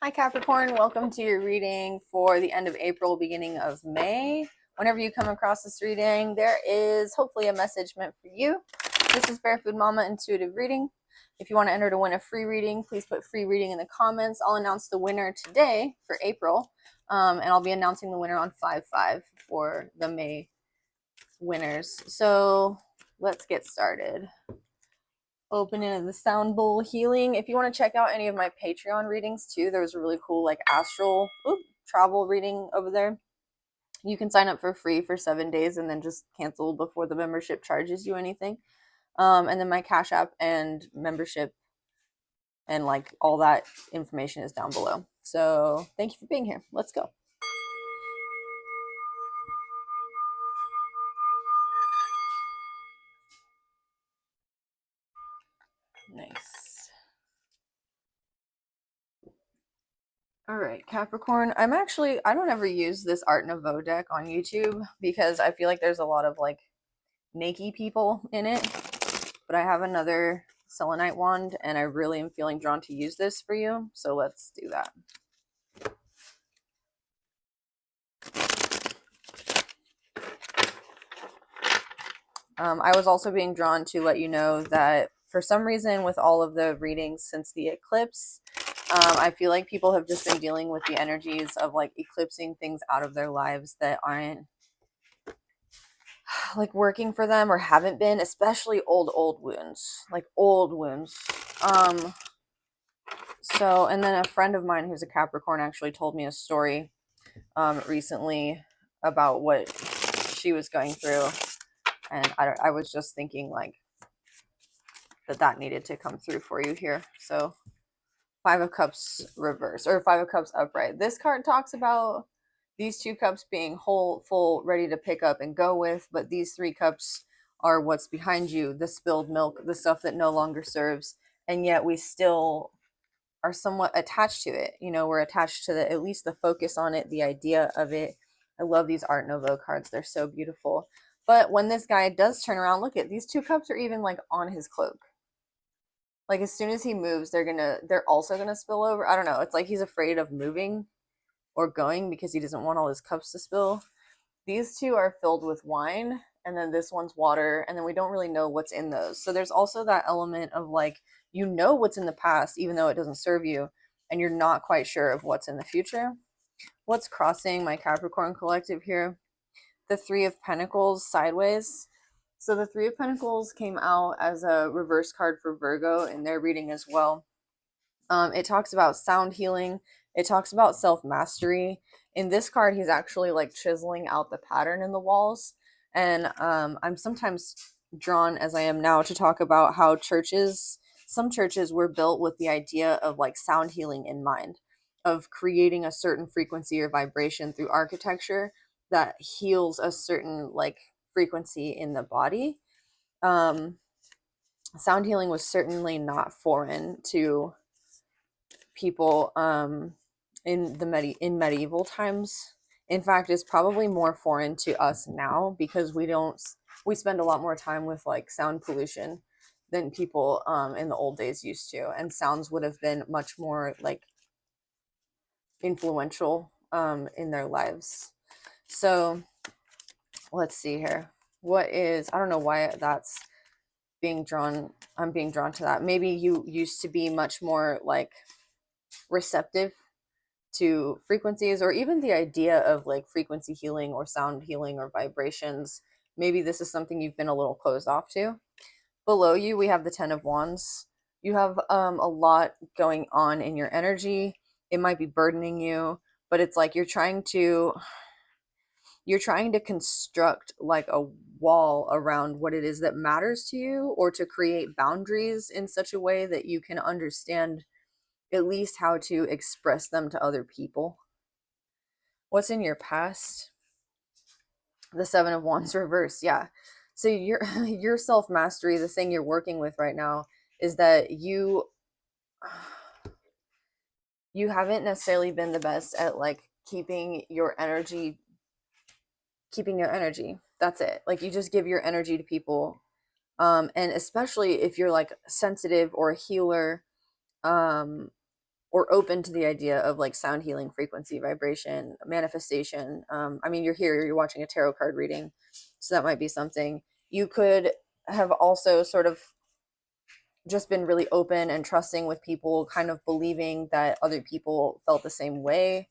Hi Capricorn, welcome to your reading for the end of April, beginning of May. Whenever you come across this reading, there is hopefully a message meant for you. This is Barefoot Mama Intuitive Reading. If you want to enter to win a free reading, please put free reading in the comments. I'll announce the winner today for April, and I'll be announcing the winner on 5/5 for the May winners. So let's get started. Opening of the sound bowl healing. If you want to check out any of my Patreon readings too, there's a really cool like astral travel reading over there. You can sign up for free for 7 days and then just cancel before the membership charges you anything. And then my Cash App and membership and like all that information is down below. So thank you for being here. Let's go. Nice. All right, Capricorn. I don't ever use this Art Nouveau deck on YouTube because I feel like there's a lot of like naked people in it. But I have another selenite wand and I really am feeling drawn to use this for you. So let's do that. I was also being drawn to let you know that for some reason with all of the readings since the eclipse, I feel like people have just been dealing with the energies of like eclipsing things out of their lives that aren't like working for them or haven't been, especially old wounds, like old wounds. So, and then a friend of mine who's a Capricorn actually told me a story recently about what she was going through. And I was just thinking like that needed to come through for you here. So 5 of Cups reverse or 5 of Cups upright. This card talks about these 2 cups being whole, full, ready to pick up and go with, but these 3 cups are what's behind you, the spilled milk, the stuff that no longer serves, and yet we still are somewhat attached to it. You know, we're attached to at least the focus on it, the idea of it. I love these Art Nouveau cards. They're so beautiful. But when this guy does turn around, look at these 2 cups are even like on his cloak. Like as soon as he moves, they're also gonna spill over. I don't know. It's like he's afraid of moving or going because he doesn't want all his cups to spill. These 2 are filled with wine, and then this one's water, and then we don't really know what's in those. So there's also that element of like, you know what's in the past, even though it doesn't serve you, and you're not quite sure of what's in the future. What's crossing my Capricorn collective here? The 3 of Pentacles sideways. So the 3 of Pentacles came out as a reverse card for Virgo in their reading as well. It talks about sound healing. It talks about self-mastery. In this card, he's actually like chiseling out the pattern in the walls. And I'm sometimes drawn, as I am now, to talk about how some churches were built with the idea of like sound healing in mind, of creating a certain frequency or vibration through architecture that heals a certain like frequency in the body. Sound healing was certainly not foreign to people in medieval times. In fact, it's probably more foreign to us now because we spend a lot more time with like sound pollution than people in the old days used to, and sounds would have been much more like influential in their lives. So let's see here. I don't know why that's being drawn. I'm being drawn to that. Maybe you used to be much more like receptive to frequencies, or even the idea of like frequency healing or sound healing or vibrations. Maybe this is something you've been a little closed off to. Below you, we have the 10 of Wands. You have a lot going on in your energy. It might be burdening you, but it's like you're trying to construct like a wall around what it is that matters to you, or to create boundaries in such a way that you can understand at least how to express them to other people. What's in your past? The 7 of Wands reverse. Yeah. So your self-mastery, the thing you're working with right now, is that you haven't necessarily been the best at like keeping your energy. That's it. Like you just give your energy to people. And especially if you're like sensitive or a healer, or open to the idea of like sound healing, frequency, vibration, manifestation. I mean, you're here, you're watching a tarot card reading, so that might be something. You could have also sort of just been really open and trusting with people, kind of believing that other people felt the same way,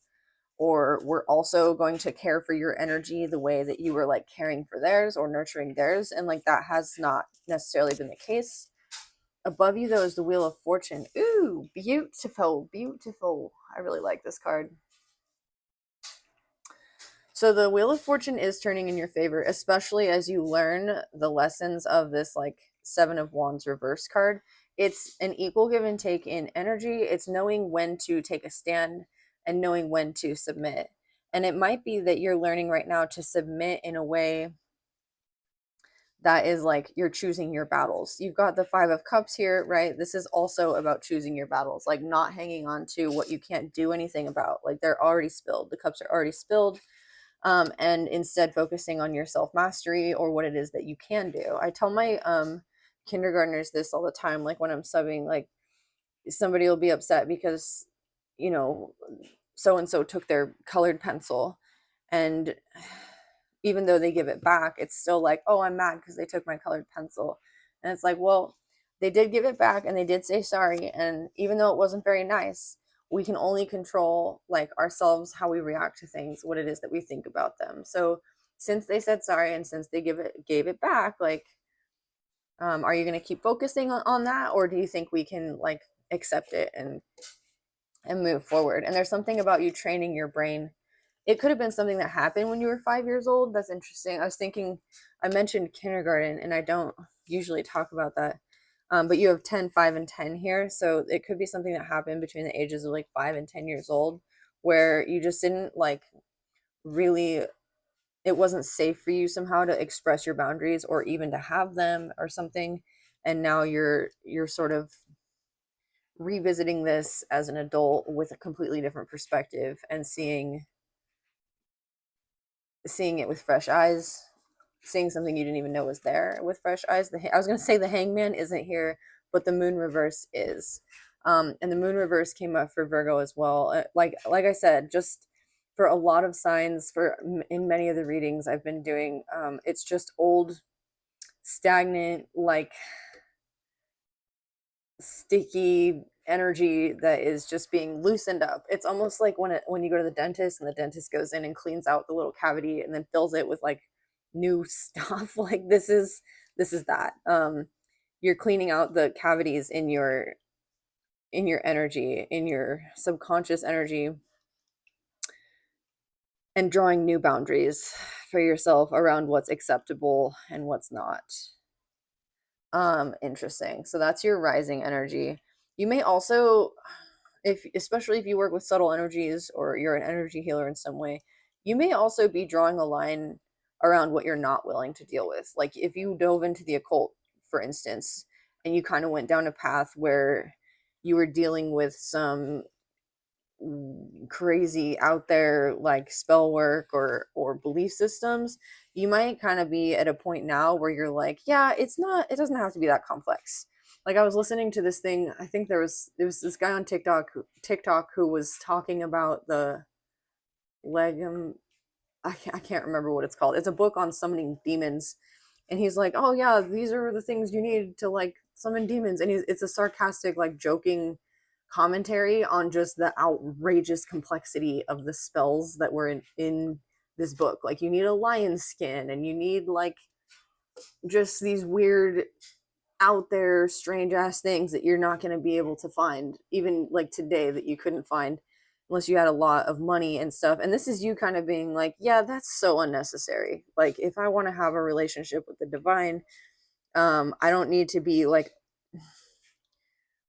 or were also going to care for your energy the way that you were like caring for theirs or nurturing theirs. And like that has not necessarily been the case. Above you, though, is the Wheel of Fortune. Ooh, beautiful, beautiful. I really like this card. So the Wheel of Fortune is turning in your favor, especially as you learn the lessons of this like Seven of Wands reverse card. It's an equal give and take in energy. It's knowing when to take a stand and knowing when to submit. And it might be that you're learning right now to submit in a way that is like you're choosing your battles. You've got the Five of Cups here, right? This is also about choosing your battles, like not hanging on to what you can't do anything about. Like they're already spilled. The cups are already spilled. And instead focusing on your self-mastery or what it is that you can do. I tell my kindergartners this all the time, like when I'm subbing, like somebody will be upset because, you know, so-and-so took their colored pencil, and even though they give it back, it's still like, oh, I'm mad because they took my colored pencil. And it's like, well, they did give it back and they did say sorry. And even though it wasn't very nice, we can only control like ourselves, how we react to things, what it is that we think about them. So since they said sorry and since they gave it back, like, are you going to keep focusing on that, or do you think we can like accept it and move forward? And there's something about you training your brain. It could have been something that happened when you were 5 years old. That's interesting. I was thinking, I mentioned kindergarten, and I don't usually talk about that. But you have 10, 5, and 10 here. So it could be something that happened between the ages of like 5 and 10 years old, where you just didn't like really, it wasn't safe for you somehow to express your boundaries or even to have them or something. And now you're sort of revisiting this as an adult with a completely different perspective and seeing it with fresh eyes, seeing something you didn't even know was there with fresh eyes. I was going to say the Hangman isn't here, but the Moon reverse is. And the Moon reverse came up for Virgo as well. Like I said, just for a lot of signs, in many of the readings I've been doing, it's just old, stagnant, like sticky energy that is just being loosened up. It's almost like when you go to the dentist and the dentist goes in and cleans out the little cavity and then fills it with like new stuff. Like this is that. You're cleaning out the cavities in your energy, in your subconscious energy, and drawing new boundaries for yourself around what's acceptable and what's not. Interesting. So that's your rising energy. You may also, especially if you work with subtle energies or you're an energy healer in some way, you may also be drawing a line around what you're not willing to deal with. Like if you dove into the occult, for instance, and you kind of went down a path where you were dealing with some crazy out there like spell work or belief systems, you might kind of be at a point now where you're like, yeah, it doesn't have to be that complex. Like I was listening to this thing, I think there was this guy on TikTok who was talking about the legum, I can't remember what it's called. It's a book on summoning demons, and he's like, oh yeah, these are the things you need to like summon demons. And it's a sarcastic, like joking commentary on just the outrageous complexity of the spells that were in this book. Like you need a lion skin, and you need like just these weird out there strange ass things that you're not going to be able to find even like today, that you couldn't find unless you had a lot of money and stuff. And this is you kind of being like, yeah, that's so unnecessary. Like if I want to have a relationship with the divine, I don't need to be like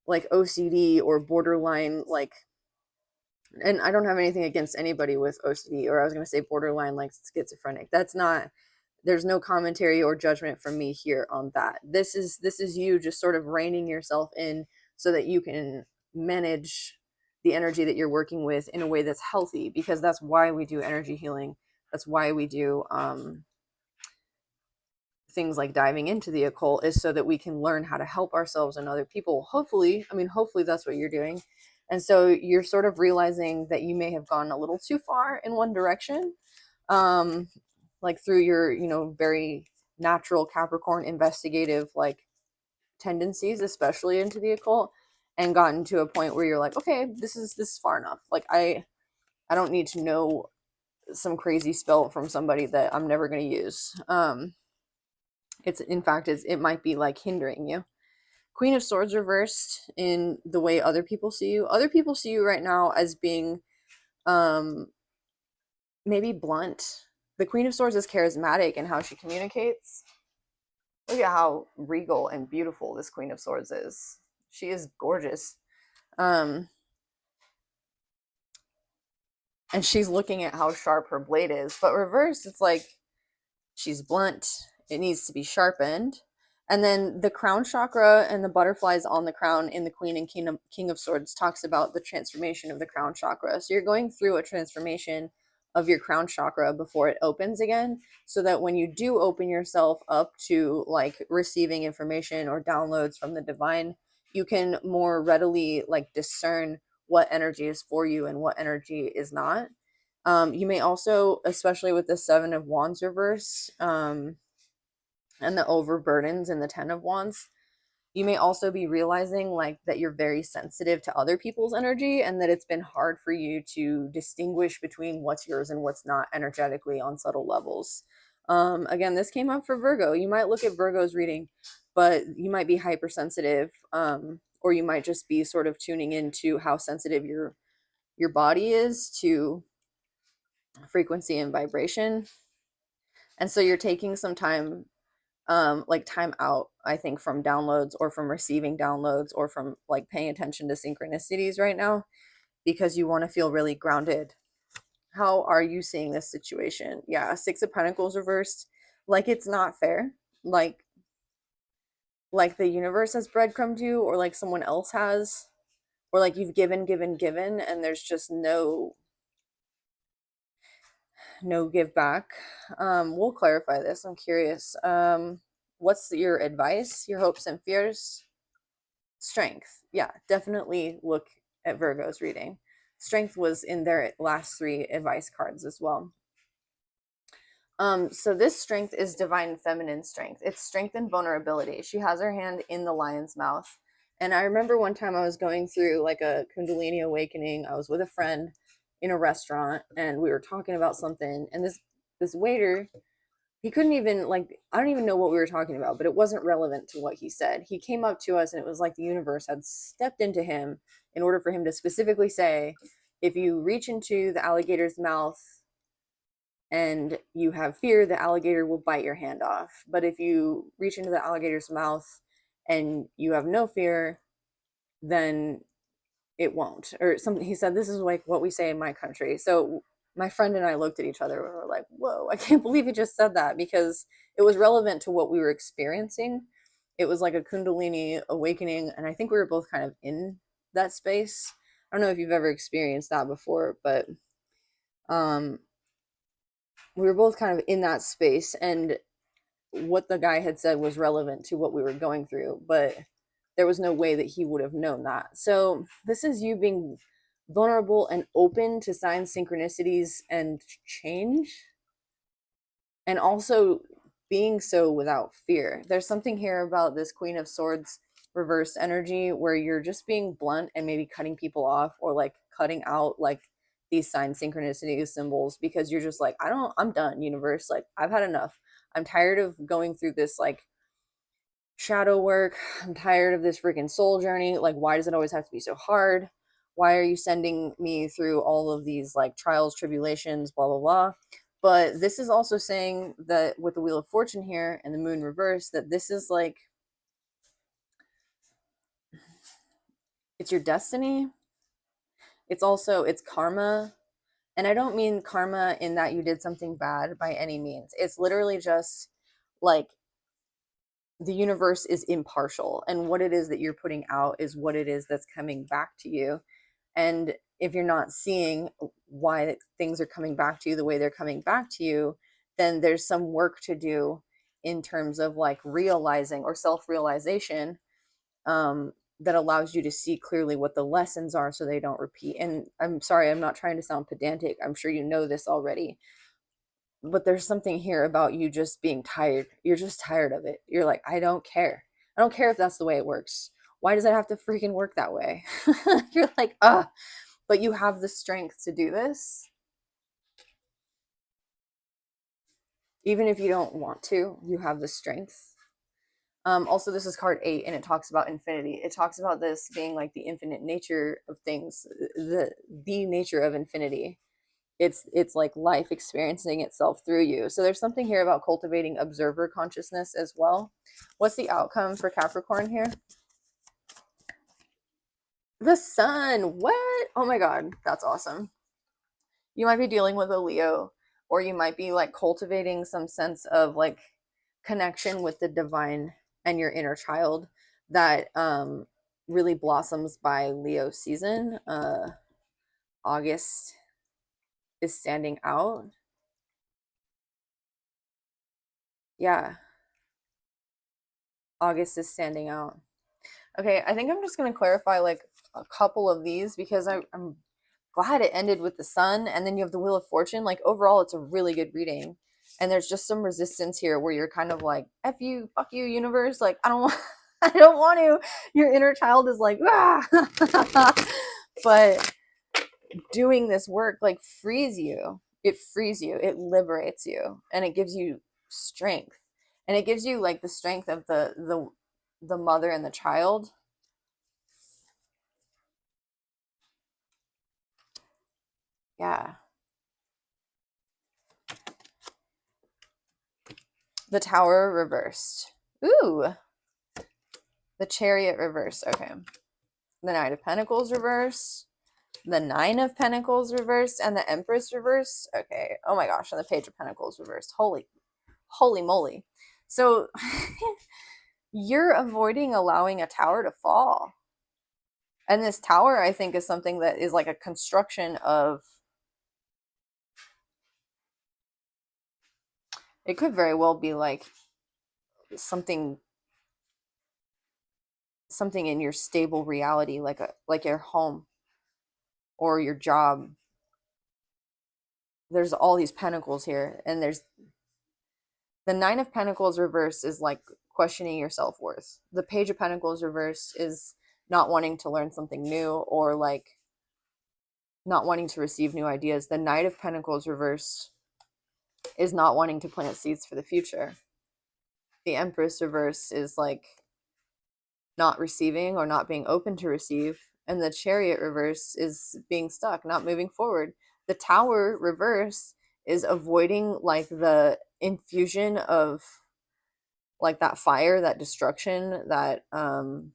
OCD or borderline like, and I don't have anything against anybody with OCD, or I was going to say borderline like schizophrenic. That's not, there's no commentary or judgment from me here on that. This is you just sort of reining yourself in so that you can manage the energy that you're working with in a way that's healthy, because that's why we do energy healing. That's why we do things like diving into the occult, is so that we can learn how to help ourselves and other people. Hopefully, I mean, hopefully that's what you're doing. And so you're sort of realizing that you may have gone a little too far in one direction, um, like through your, very natural Capricorn investigative like tendencies, especially into the occult, and gotten to a point where you're like, okay, this is far enough. Like I don't need to know some crazy spell from somebody that I'm never going to use. It's in fact it might be like hindering you. Queen of Swords reversed in the way other people see you. Other people see you right now as being um maybe blunt. The Queen of Swords is charismatic in how she communicates. Look at how regal and beautiful this Queen of Swords is. She is gorgeous. Um and she's looking at how sharp her blade is. But reversed, it's like she's blunt. It needs to be sharpened. And then the crown chakra and the butterflies on the crown in the Queen and King of Swords talks about the transformation of the crown chakra. So you're going through a transformation of your crown chakra before it opens again, so that when you do open yourself up to like receiving information or downloads from the divine, you can more readily like discern what energy is for you and what energy is not. You may also, especially with the Seven of Wands reverse, and the overburdens in the Ten of Wands, you may also be realizing like that you're very sensitive to other people's energy, and that it's been hard for you to distinguish between what's yours and what's not energetically on subtle levels. Again, this came up for Virgo. You might look at Virgo's reading, but you might be hypersensitive, or you might just be sort of tuning into how sensitive your body is to frequency and vibration. And so you're taking some time, like time out, I think, from downloads or from receiving downloads or from like paying attention to synchronicities right now, because you want to feel really grounded. How are you seeing this situation? Yeah, Six of Pentacles reversed, like it's not fair, like the universe has breadcrumbed you, or like someone else has, or like you've given, and there's just no give back. We'll clarify this. I'm curious. What's your advice, your hopes and fears? Strength. Yeah, definitely look at Virgo's reading. Strength was in their last three advice cards as well. So this strength is divine feminine strength. It's strength and vulnerability. She has her hand in the lion's mouth. And I remember one time I was going through like a Kundalini awakening. I was with a friend in a restaurant and we were talking about something, and this waiter, he couldn't even like, I don't even know what we were talking about, but it wasn't relevant to what he said. He came up to us and it was like the universe had stepped into him in order for him to specifically say, if you reach into the alligator's mouth and you have fear, the alligator will bite your hand off. But if you reach into the alligator's mouth and you have no fear, then it won't. Or something. He said, this is like what we say in my country. So my friend and I looked at each other and we were like, whoa, I can't believe he just said that, because it was relevant to what we were experiencing. It was like a Kundalini awakening. And I think we were both kind of in that space. I don't know if you've ever experienced that before, but um, we were both kind of in that space, and what the guy had said was relevant to what we were going through, but there was no way that he would have known that. So this is you being vulnerable and open to signs, synchronicities, and change, and also being so without fear. There's something here about this Queen of Swords reversed energy where you're just being blunt and maybe cutting people off, or like cutting out like these signs, synchronicities, symbols, because you're just like, I'm done, universe. Like, I've had enough. I'm tired of going through this like shadow work. I'm tired of this freaking soul journey. Like, why does it always have to be so hard? Why are you sending me through all of these like trials, tribulations, blah, blah, blah? But this is also saying that with the Wheel of Fortune here and the moon reverse, that this is like, it's your destiny. It's also, it's karma. And I don't mean karma in that you did something bad by any means. It's literally just like the universe is impartial, and what it is that you're putting out is what it is that's coming back to you. And if you're not seeing why things are coming back to you the way they're coming back to you, then there's some work to do in terms of like realizing or self-realization, that allows you to see clearly what the lessons are so they don't repeat. And I'm sorry, I'm not trying to sound pedantic. I'm sure you know this already. But there's something here about you just being tired. You're just tired of it. You're like, I don't care. I don't care if that's the way it works. Why does it have to freaking work that way? You're like, but you have the strength to do this. Even if you don't want to, you have the strength. Also, this is card 8, and it talks about infinity. It talks about this being like the infinite nature of things, the nature of infinity. It's like life experiencing itself through you. So there's something here about cultivating observer consciousness as well. What's the outcome for Capricorn here? The sun. What? Oh my God, that's awesome. You might be dealing with a Leo, or you might be like cultivating some sense of like connection with the divine and your inner child that really blossoms by Leo season. August is standing out. Yeah, August is standing out. Okay, I think I'm just going to clarify like a couple of these because I'm glad it ended with the sun, and then you have the Wheel of Fortune. Like overall, it's a really good reading. And there's just some resistance here where you're kind of like, F you, fuck you, universe. Like, I don't want, I don't want to. Your inner child is like, ah. But doing this work like frees you. It frees you. It liberates you, and it gives you strength. And it gives you like the strength of the mother and the child. Yeah. The Tower reversed. Ooh. The Chariot reversed. Okay. The Knight of Pentacles reversed. The Nine of Pentacles reversed. And the Empress reversed. Okay. Oh my gosh. And the Page of Pentacles reversed. Holy moly. So you're avoiding allowing a tower to fall. And this tower, I think, is something that is like a construction of. It could very well be like something in your stable reality, like your home or your job. There's all these pentacles here, and there's the Nine of Pentacles reverse is like questioning your self-worth. The Page of Pentacles reverse is not wanting to learn something new or like not wanting to receive new ideas. The Knight of Pentacles reverse is not wanting to plant seeds for the future. The Empress reverse is like not receiving or not being open to receive. And the Chariot reverse is being stuck, not moving forward. The Tower reverse is avoiding like the infusion of like that fire, that destruction, that the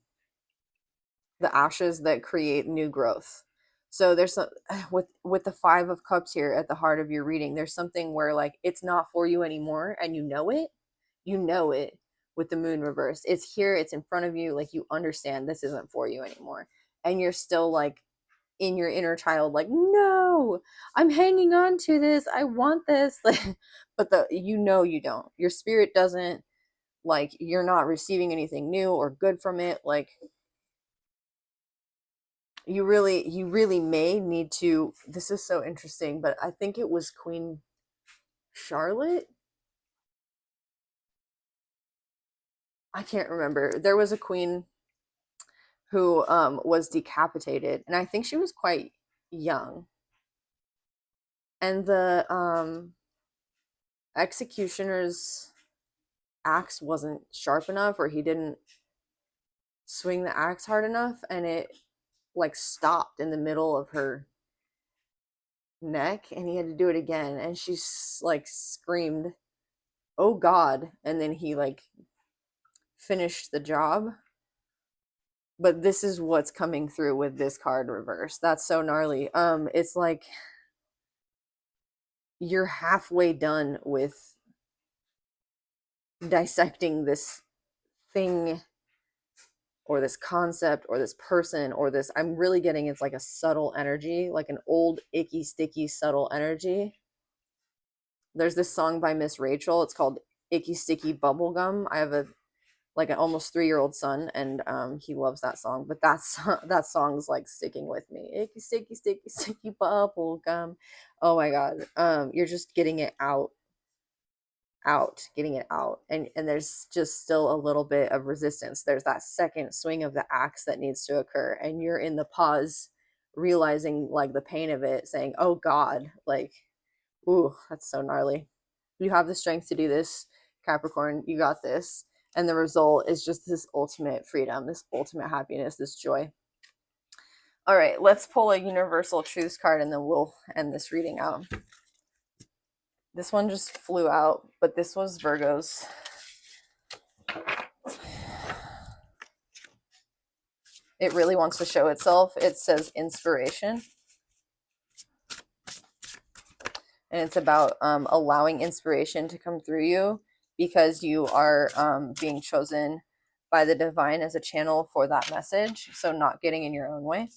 ashes that create new growth. So there's some with the Five of Cups here at the heart of your reading, there's something where like it's not for you anymore, and you know it. You know it with the Moon reverse. It's here, it's in front of you, like you understand this isn't for you anymore. And you're still like in your inner child, like, no, I'm hanging on to this. I want this. But you don't. Your spirit doesn't, like you're not receiving anything new or good from it. Like you really may need to. This is so interesting, but I think it was Queen Charlotte. I can't remember. There was a queen who was decapitated, and I think she was quite young. And the executioner's axe wasn't sharp enough, or he didn't swing the axe hard enough, and it like stopped in the middle of her neck, and he had to do it again, and she like screamed, "Oh God!" And then he like finished the job. But this is what's coming through with this card reverse. That's so gnarly. It's like you're halfway done with dissecting this thing or this concept or this person or this. I'm really getting it's like a subtle energy, like an old icky sticky subtle energy. There's this song by Miss Rachel. It's called Icky Sticky Bubblegum. I have a like an almost 3-year-old son, and he loves that song. But that's that song's like sticking with me. Icky sticky sticky sticky bubble gum. Oh my god. You're just getting it getting it out, and there's just still a little bit of resistance. There's that second swing of the axe that needs to occur, and you're in the pause, realizing like the pain of it, saying, "Oh God, like, ooh, that's so gnarly." You have the strength to do this, Capricorn. You got this. And the result is just this ultimate freedom, this ultimate happiness, this joy. All right, let's pull a universal truths card and then we'll end this reading out. This one just flew out, but this was Virgo's. It really wants to show itself. It says inspiration. And it's about allowing inspiration to come through you because you are being chosen by the divine as a channel for that message. So not getting in your own way.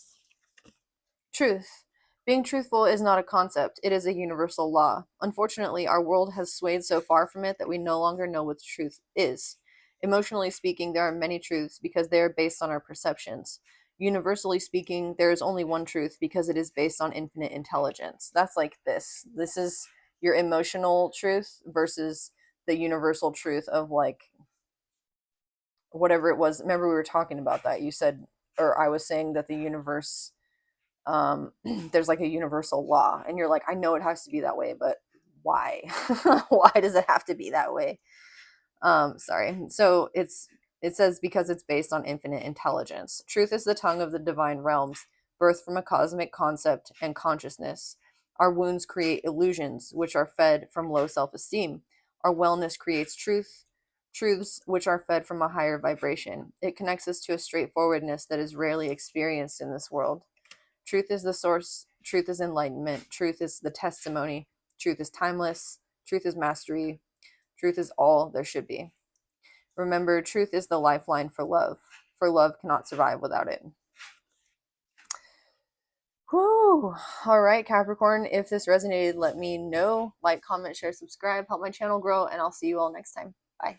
Truth. Being truthful is not a concept, it is a universal law. Unfortunately, our world has swayed so far from it that we no longer know what the truth is. Emotionally speaking, there are many truths because they are based on our perceptions. Universally speaking, there is only one truth because it is based on infinite intelligence. That's like this. This is your emotional truth versus the universal truth of like whatever it was. Remember, we were talking about that. You said, or I was saying that the universe, there's like a universal law, and you're like, I know it has to be that way, but why? Why does it have to be that way? Sorry. So it says because it's based on infinite intelligence. Truth is the tongue of the divine realms, birthed from a cosmic concept and consciousness. Our wounds create illusions, which are fed from low self-esteem. Our wellness creates truths which are fed from a higher vibration. It connects us to a straightforwardness that is rarely experienced in this world. Truth is the source. Truth is enlightenment. Truth is the testimony. Truth is timeless. Truth is mastery. Truth is all there should be. Remember, truth is the lifeline for love, for love cannot survive without it. Whew. All right, Capricorn, if this resonated, let me know. Like, comment, share, subscribe, help my channel grow, and I'll see you all next time. Bye.